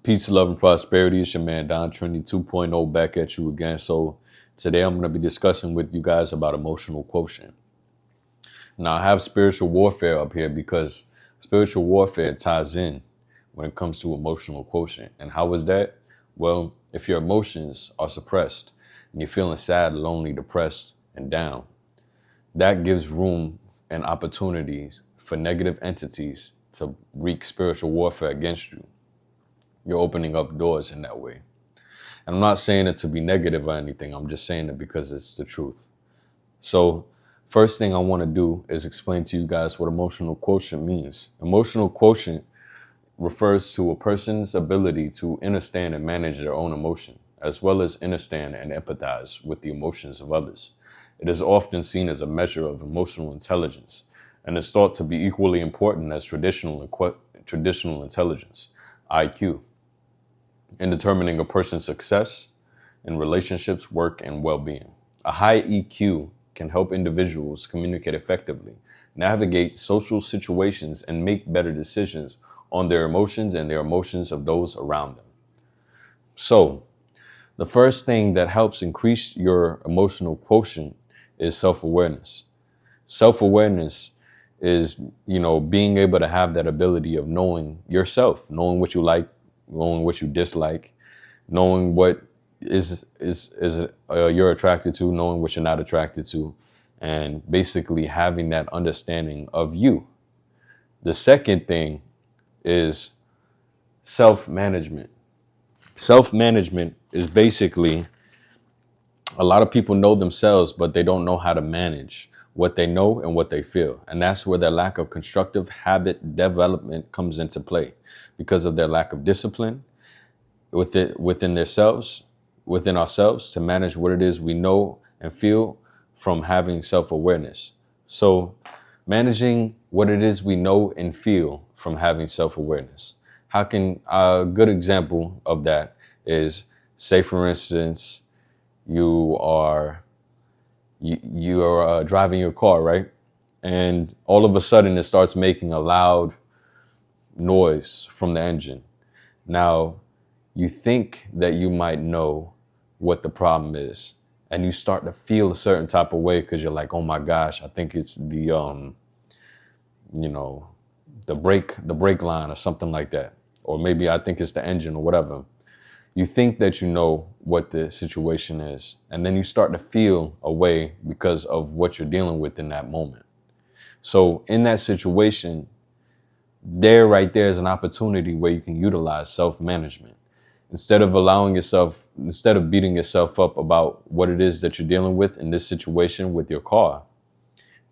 Peace, love, and prosperity. It's your man Don Trinity 2.0 back at you again. So today I'm going to be discussing with you guys about emotional quotient. Now I have spiritual warfare up here because spiritual warfare ties in when it comes to emotional quotient. And how is that? Well, if your emotions are suppressed and you're feeling sad, lonely, depressed, and down, that gives room and opportunities for negative entities to wreak spiritual warfare against you. You're opening up doors in that way. And I'm not saying it to be negative or anything. I'm just saying it because it's the truth. So first thing I want to do is explain to you guys what emotional quotient means. Emotional quotient refers to a person's ability to understand and manage their own emotion, as well as understand and empathize with the emotions of others. It is often seen as a measure of emotional intelligence and is thought to be equally important as traditional intelligence, IQ, in determining a person's success in relationships, work, and well-being. A high EQ can help individuals communicate effectively, navigate social situations, and make better decisions on their emotions and their emotions of those around them. So, the first thing that helps increase your emotional quotient is self-awareness. Self-awareness is, being able to have that ability of knowing yourself, knowing what you like, knowing what you dislike, knowing what is you're attracted to, knowing what you're not attracted to, and basically having that understanding of you. The second thing is self-management. Self-management is basically a lot of people know themselves, but they don't know how to manage what they know and what they feel. And that's where their lack of constructive habit development comes into play because of their lack of discipline within ourselves to manage what it is we know and feel from having self-awareness. So managing what it is we know and feel from having self-awareness. How can a good example of that is, say, for instance, you are driving your car, right? And all of a sudden it starts making a loud noise from the engine. Now, you think that you might know what the problem is, and you start to feel a certain type of way because you're like, oh my gosh, I think it's the brake line or something like that. Or maybe I think it's the engine or whatever. You think that you know what the situation is, and then you start to feel a way because of what you're dealing with in that moment. So in that situation, right there is an opportunity where you can utilize self-management. Instead of beating yourself up about what it is that you're dealing with in this situation with your car,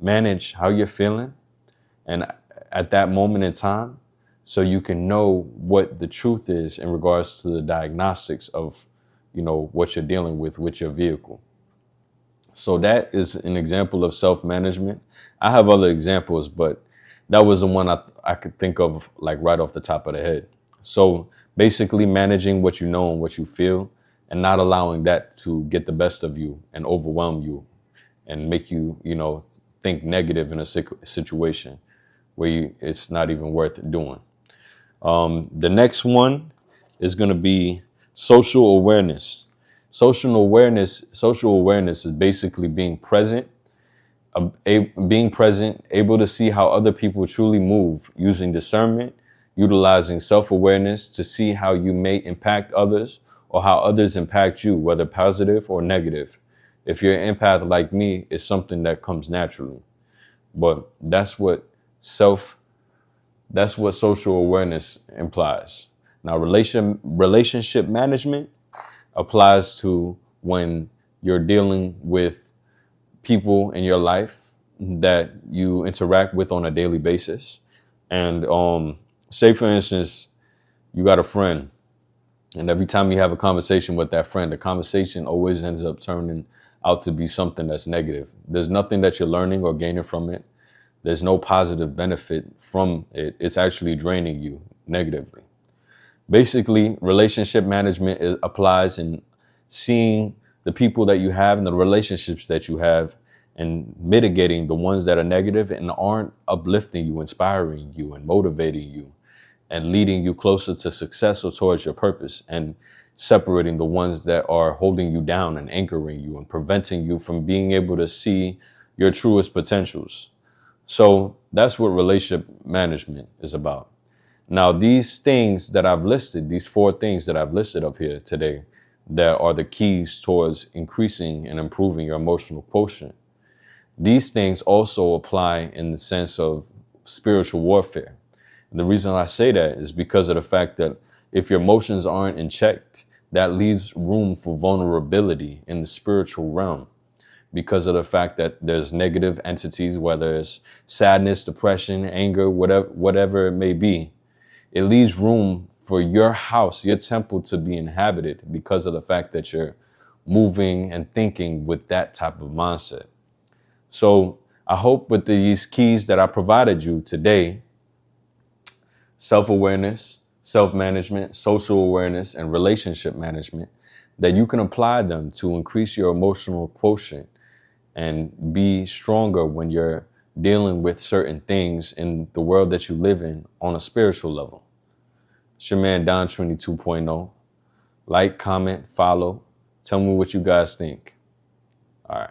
manage how you're feeling and at that moment in time, so you can know what the truth is in regards to the diagnostics of, what you're dealing with your vehicle. So that is an example of self-management. I have other examples, but that was the one I could think of like right off the top of the head. So basically managing what you know and what you feel and not allowing that to get the best of you and overwhelm you and make you, think negative in a situation where it's not even worth doing. The next one is going to be social awareness. Social awareness is basically being present, able to see how other people truly move, using discernment, utilizing self-awareness to see how you may impact others or how others impact you, whether positive or negative. If you're an empath like me, it's something that comes naturally. But that's what social awareness implies. Now, relationship management applies to when you're dealing with people in your life that you interact with on a daily basis. And say, for instance, you got a friend, and every time you have a conversation with that friend, the conversation always ends up turning out to be something that's negative. There's nothing that you're learning or gaining from it. There's no positive benefit from it. It's actually draining you negatively. Basically, relationship management applies in seeing the people that you have and the relationships that you have and mitigating the ones that are negative and aren't uplifting you, inspiring you, and motivating you, and leading you closer to success or towards your purpose, and separating the ones that are holding you down and anchoring you and preventing you from being able to see your truest potentials. So that's what relationship management is about. Now, these things that I've listed, these 4 things that I've listed up here today, that are the keys towards increasing and improving your emotional quotient. These things also apply in the sense of spiritual warfare. And the reason I say that is because of the fact that if your emotions aren't in check, that leaves room for vulnerability in the spiritual realm, because of the fact that there's negative entities, whether it's sadness, depression, anger, whatever it may be. It leaves room for your house, your temple, to be inhabited because of the fact that you're moving and thinking with that type of mindset. So I hope with these keys that I provided you today, self-awareness, self-management, social awareness, and relationship management, that you can apply them to increase your emotional quotient and be stronger when you're dealing with certain things in the world that you live in on a spiritual level. It's your man, Don Trinity 2.0. Like, comment, follow. Tell me what you guys think. All right.